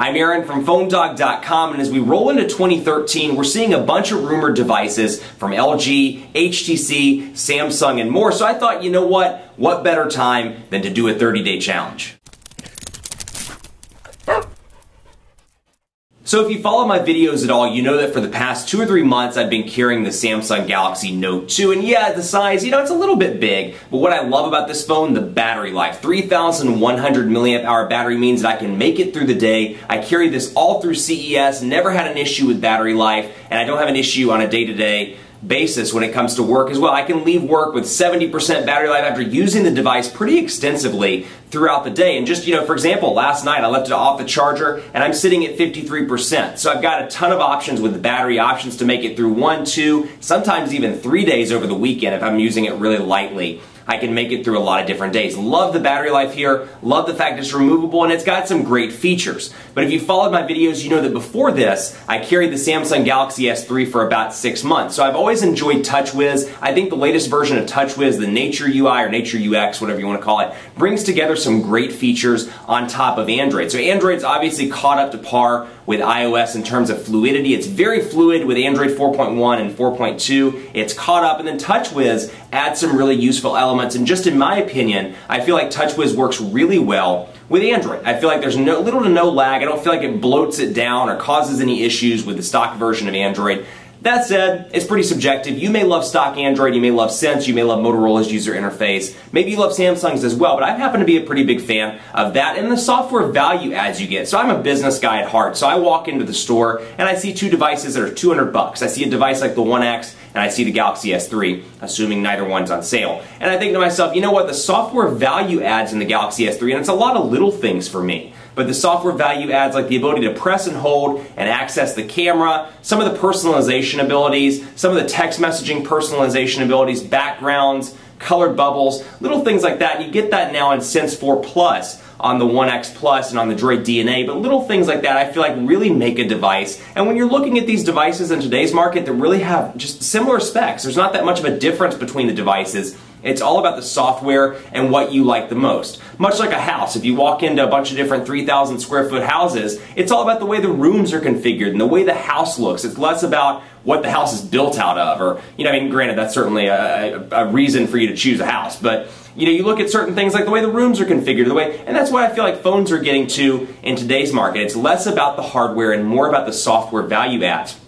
I'm Aaron from PhoneDog.com, and as we roll into 2013, we're seeing a bunch of rumored devices from LG, HTC, Samsung, and more. So I thought, you know what? What better time than to do a 30-day challenge? So if you follow my videos at all, you know that for the past 2 or 3 months I've been carrying the Samsung Galaxy Note 2, and yeah, the size, it's a little bit big, but what I love about this phone, the battery life. 3,100 milliamp hour battery means that I can make it through the day. I carry this all through CES, never had an issue with battery life, and I don't have an issue on a day-to-day basis when it comes to work as well. I can leave work with 70% battery life after using the device pretty extensively throughout the day. And just, for example, last night I left it off the charger and I'm sitting at 53%. So I've got a ton of options with the battery options to make it through 1, 2, sometimes even 3 days over the weekend if I'm using it really lightly. I can make it through a lot of different days. Love the battery life here, love the fact it's removable, and it's got some great features. But if you followed my videos, you know that before this, I carried the Samsung Galaxy S3 for about 6 months. So I've always enjoyed TouchWiz. I think the latest version of TouchWiz, the Nature UI or Nature UX, whatever you want to call it, brings together some great features on top of Android. So Android's obviously caught up to par with iOS in terms of fluidity. It's very fluid with Android 4.1 and 4.2. It's caught up, and then TouchWiz adds some really useful elements. And just in my opinion, I feel like TouchWiz works really well with Android. I feel like there's little to no lag. I don't feel like it bloats it down or causes any issues with the stock version of Android. That said, it's pretty subjective. You may love stock Android, you may love Sense, you may love Motorola's user interface, maybe you love Samsung's as well, but I happen to be a pretty big fan of that and the software value adds you get. So I'm a business guy at heart, so I walk into the store and I see 2 devices that are $200. I see a device like the One X and I see the Galaxy S3, assuming neither one's on sale. And I think to myself, you know what, the software value adds in the Galaxy S3, and it's a lot of little things for me. But the software value adds like the ability to press and hold and access the camera, some of the personalization abilities, some of the text messaging personalization abilities, backgrounds, colored bubbles, little things like that. You get that now in Sense 4 Plus on the One X Plus and on the DROID DNA, but little things like that I feel like really make a device. And when you're looking at these devices in today's market that really have just similar specs, there's not that much of a difference between the devices. It's all about the software and what you like the most. Much like a house, if you walk into a bunch of different 3,000 square foot houses, it's all about the way the rooms are configured and the way the house looks. It's less about what the house is built out of, or, granted, that's certainly a reason for you to choose a house, but you look at certain things like the way the rooms are configured, and that's why I feel like phones are getting to in today's market. It's less about the hardware and more about the software value adds.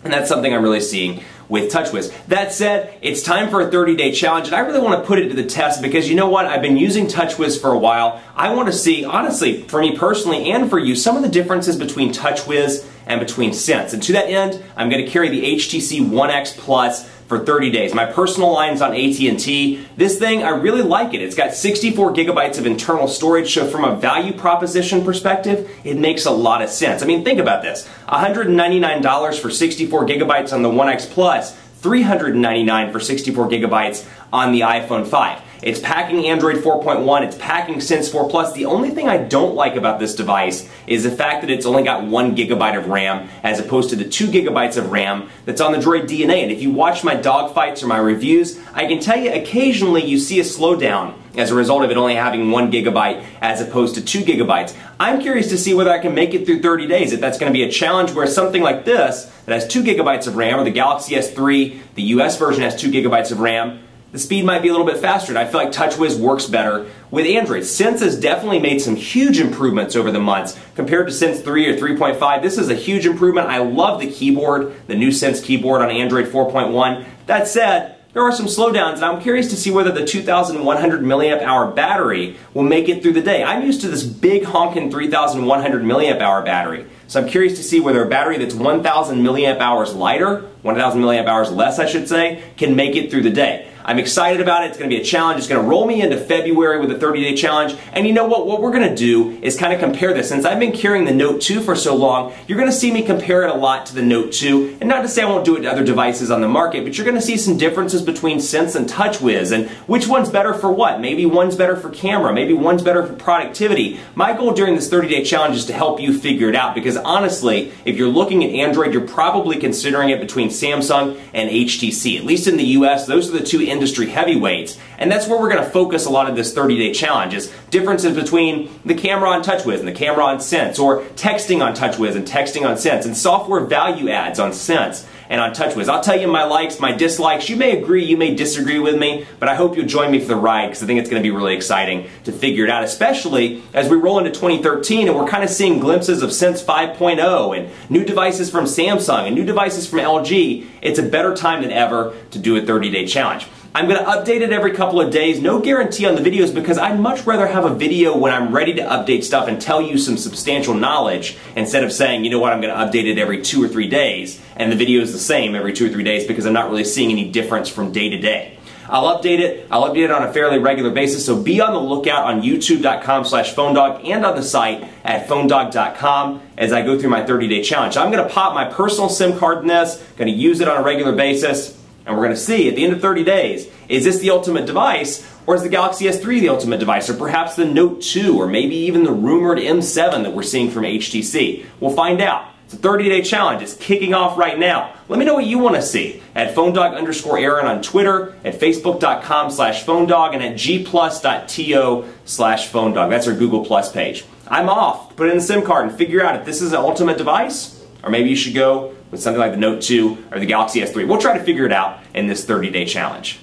And that's something I'm really seeing with TouchWiz. That said, it's time for a 30-day challenge, and I really want to put it to the test because you know what? I've been using TouchWiz for a while. I want to see, honestly, for me personally and for you, some of the differences between TouchWiz and between Sense. And to that end, I'm going to carry the HTC One X Plus for 30 days. My personal line's on AT&T. This thing, I really like it. It's got 64 gigabytes of internal storage, so from a value proposition perspective, it makes a lot of sense. Think about this. $199 for 64 gigabytes on the One X Plus, $399 for 64 gigabytes on the iPhone 5. It's packing Android 4.1, it's packing Sense 4 Plus. The only thing I don't like about this device is the fact that it's only got 1 gigabyte of RAM as opposed to the 2 gigabytes of RAM that's on the DROID DNA. And if you watch my dogfights or my reviews, I can tell you occasionally you see a slowdown as a result of it only having 1 gigabyte as opposed to 2 gigabytes. I'm curious to see whether I can make it through 30 days, if that's going to be a challenge where something like this that has 2 gigabytes of RAM, or the Galaxy S3, the US version has 2 gigabytes of RAM, the speed might be a little bit faster, and I feel like TouchWiz works better with Android. Sense has definitely made some huge improvements over the months. Compared to Sense 3 or 3.5, this is a huge improvement. I love the keyboard, the new Sense keyboard on Android 4.1. That said, there are some slowdowns, and I'm curious to see whether the 2,100 milliamp hour battery will make it through the day. I'm used to this big honkin' 3,100 milliamp hour battery. So I'm curious to see whether a battery that's 1,000 milliamp hours lighter, 1,000 milliamp hours less I should say, can make it through the day. I'm excited about it. It's going to be a challenge. It's going to roll me into February with a 30-day challenge. And you know what? What we're going to do is kind of compare this. Since I've been carrying the Note 2 for so long, you're going to see me compare it a lot to the Note 2. And not to say I won't do it to other devices on the market, but you're going to see some differences between Sense and TouchWiz and which one's better for what. Maybe one's better for camera. Maybe one's better for productivity. My goal during this 30-day challenge is to help you figure it out because honestly, if you're looking at Android, you're probably considering it between Samsung and HTC. At least in the US, those are the two industry heavyweights, and that's where we're going to focus a lot of this 30-day challenge, is differences between the camera on TouchWiz and the camera on Sense, or texting on TouchWiz and texting on Sense, and software value adds on Sense and on TouchWiz. I'll tell you my likes, my dislikes. You may agree, you may disagree with me, but I hope you'll join me for the ride, because I think it's going to be really exciting to figure it out, especially as we roll into 2013 and we're kind of seeing glimpses of Sense 5.0 and new devices from Samsung and new devices from LG. It's a better time than ever to do a 30-day challenge. I'm going to update it every couple of days. No guarantee on the videos, because I'd much rather have a video when I'm ready to update stuff and tell you some substantial knowledge, instead of saying, you know what, I'm going to update it every 2 or 3 days and the video is the same every 2 or 3 days, because I'm not really seeing any difference from day to day. I'll update it on a fairly regular basis, so be on the lookout on youtube.com/phonedog and on the site at phonedog.com as I go through my 30-day challenge. I'm going to pop my personal SIM card in this, going to use it on a regular basis, and we're going to see at the end of 30 days, is this the ultimate device, or is the Galaxy S3 the ultimate device, or perhaps the Note 2, or maybe even the rumored M7 that we're seeing from HTC? We'll find out. It's a 30-day challenge. It's kicking off right now. Let me know what you want to see at phonedog_Aaron on Twitter, at facebook.com/phonedog, and at gplus.to/phonedog. That's our Google Plus page. I'm off. Put in the SIM card and figure out if this is an ultimate device, or maybe you should go with something like the Note 2 or the Galaxy S3. We'll try to figure it out in this 30-day challenge.